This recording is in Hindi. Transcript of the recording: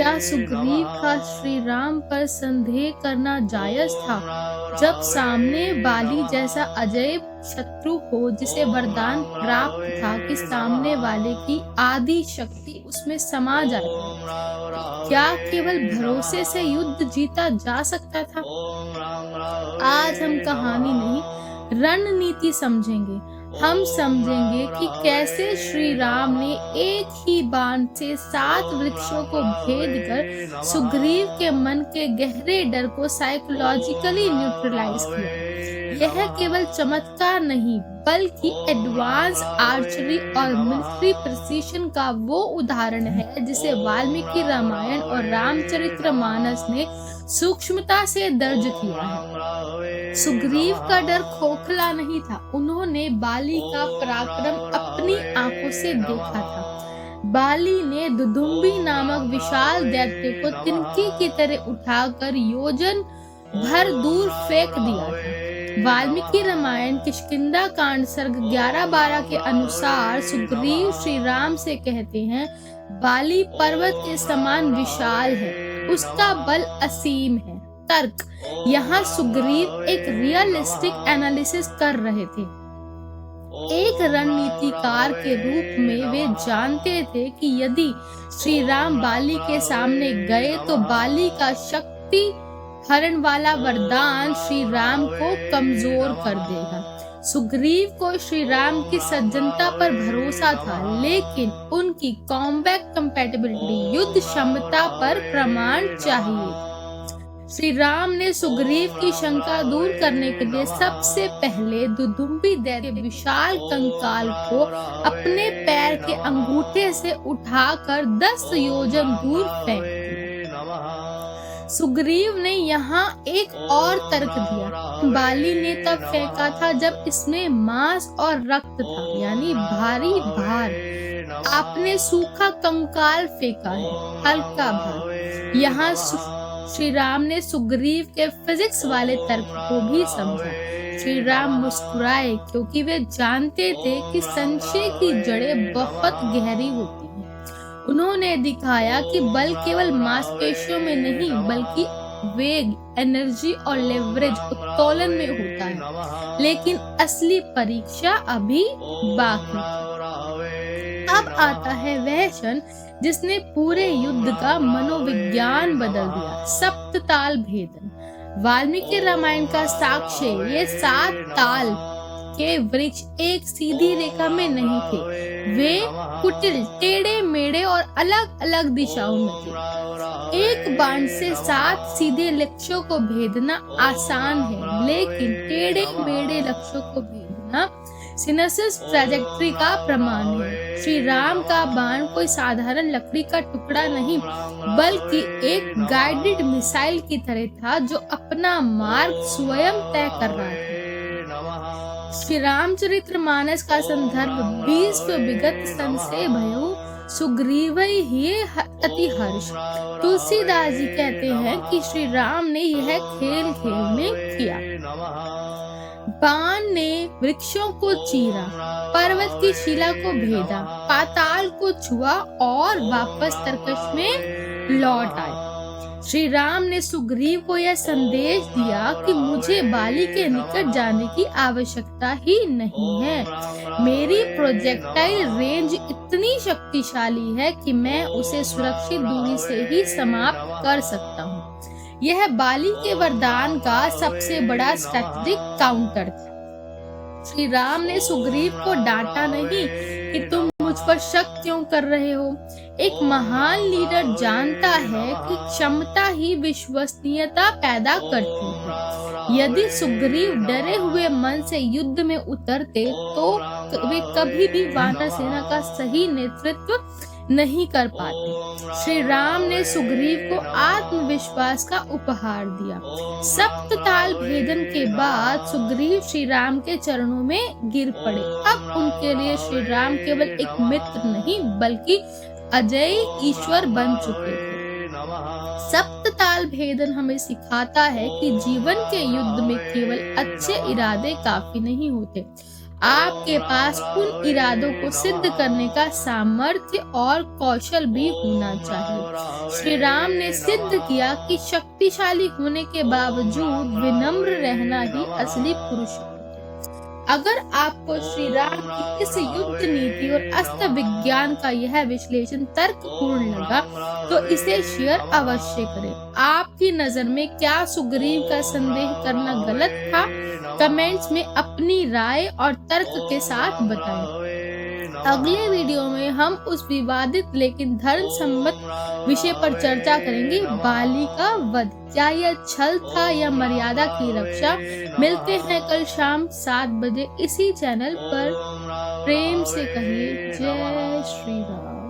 क्या सुग्रीव का श्री राम पर संदेह करना जायज था, जब सामने बाली जैसा अजैब शत्रु हो, जिसे वरदान प्राप्त था कि सामने वाले की आदि शक्ति उसमें समा जाए? क्या केवल भरोसे से युद्ध जीता जा सकता था? आज हम कहानी नहीं, रणनीति समझेंगे। हम समझेंगे कि कैसे श्री राम ने एक ही बाण से 7 वृक्षों को भेद कर सुग्रीव के मन के गहरे डर को साइकोलॉजिकली न्यूट्रलाइज किया। यह केवल चमत्कार नहीं, बल्कि एडवांस आर्चरी और मिलिट्री प्रिसीशन का वो उदाहरण है जिसे वाल्मीकि रामायण और रामचरितमानस ने सूक्ष्मता से दर्ज किया है। सुग्रीव का डर खोखला नहीं था, उन्होंने बाली का पराक्रम अपनी आंखों से देखा था। बाली ने दुदुम्बी नामक विशाल दैत्य को तिनके की तरह उठाकर योजन भर दूर फेंक दिया था। वाल्मीकि रामायण किष्किंधा कांड सर्ग 11-12 के अनुसार सुग्रीव श्री राम से कहते हैं, बाली पर्वत के समान विशाल है, उसका बल असीम है। तर्क: यहाँ सुग्रीव एक रियलिस्टिक एनालिसिस कर रहे थे। एक रणनीतिकार के रूप में वे जानते थे कि यदि श्री राम बाली के सामने गए तो बाली का शक्ति हरण वाला वरदान श्री राम को कमजोर कर देगा। सुग्रीव को श्री राम की सज्जनता पर भरोसा था, लेकिन उनकी कॉम्बैट कंपैटिबिलिटी, युद्ध क्षमता पर प्रमाण चाहिए। श्री राम ने सुग्रीव की शंका दूर करने के लिए सबसे पहले दुदुम्बी दैत्य विशाल कंकाल को अपने पैर के अंगूठे से उठाकर 10 योजन दूर फेंक दिया। सुग्रीव ने यहाँ एक और तर्क दिया। बाली ने तब फेंका था जब इसमें मांस और रक्त था, यानी भारी भार। आपने सूखा कंकाल फेंका है, हल्का भार। यहाँ श्री राम ने सुग्रीव के फिजिक्स वाले तर्क को भी समझा। श्री राम मुस्कुराए, क्योंकि वे जानते थे कि संशय की जड़ें बहुत गहरी होती हैं। उन्होंने दिखाया कि बल केवल मांसपेशियों में नहीं, बल्कि वेग, एनर्जी और लेवरेज, उत्तोलन में होता है। लेकिन असली परीक्षा अभी बाकी है। अब आता है वह क्षण जिसने पूरे युद्ध का मनोविज्ञान बदल दिया, सप्तताल भेदन। वाल्मीकि रामायण का साक्ष्य, ये 7 ताल के वृक्ष एक सीधी रेखा में नहीं थे, वे कुटिल, टेढ़े मेढ़े और अलग अलग दिशाओं में थे। एक बाण से 7 सीधे लक्ष्यों को भेदना आसान है, लेकिन टेढ़े मेढ़े लक्ष्यों को भेदना सिनेसिस ट्रैजेक्टरी का प्रमाण है। श्री राम का बाण कोई साधारण लकड़ी का टुकड़ा नहीं, बल्कि एक गाइडेड मिसाइल की तरह था, जो अपना मार्ग स्वयं तय कर रहा था। श्री रामचरितमानस का संदर्भ 20 विगत संशय भयो सुग्रीवै ही अति हर्ष। तुलसीदास जी कहते हैं कि श्री राम ने यह खेल में किया। बाण ने वृक्षों को चीरा, पर्वत की शिला को भेदा, पाताल को छुआ और वापस तरकश में लौट आए। श्री राम ने सुग्रीव को यह संदेश दिया कि मुझे बाली के निकट जाने की आवश्यकता ही नहीं है। मेरी प्रोजेक्टाइल रेंज इतनी शक्तिशाली है कि मैं उसे सुरक्षित दूरी से ही समाप्त कर सकता हूँ। यह बाली के वरदान का सबसे बड़ा स्ट्रेटेजिक काउंटर था। श्री राम ने सुग्रीव को डांटा नहीं कि तुम मुझ पर शक क्यों कर रहे हो। एक महान लीडर जानता है कि क्षमता ही विश्वसनीयता पैदा करती है। यदि सुग्रीव डरे हुए मन से युद्ध में उतरते तो वे कभी भी वानर सेना का सही नेतृत्व नहीं कर पाते। श्री राम ने सुग्रीव को आत्मविश्वास का उपहार दिया। सप्तताल भेदन के बाद सुग्रीव श्री राम के चरणों में गिर पड़े। अब उनके लिए श्री राम केवल एक मित्र नहीं, बल्कि अजय ईश्वर बन चुके थे। सप्तताल भेदन हमें सिखाता है कि जीवन के युद्ध में केवल अच्छे इरादे काफी नहीं होते, आपके पास उन इरादों को सिद्ध करने का सामर्थ्य और कौशल भी होना चाहिए। श्री राम ने सिद्ध किया कि शक्तिशाली होने के बावजूद विनम्र रहना ही असली पुरुषार्थ है। अगर आपको श्री राम की इस युद्ध नीति और अस्त्र विज्ञान का यह विश्लेषण तर्कपूर्ण लगा तो इसे शेयर अवश्य करें। आपकी नजर में क्या सुग्रीव का संदेह करना गलत था? कमेंट्स में अपनी राय और तर्क के साथ बताएं। अगले वीडियो में हम उस विवादित लेकिन धर्म सम्मत विषय पर चर्चा करेंगे, बाली का वध। क्या यह छल था या मर्यादा की रक्षा? मिलते हैं कल शाम 7 बजे इसी चैनल पर। प्रेम से कहिए जय श्री राम।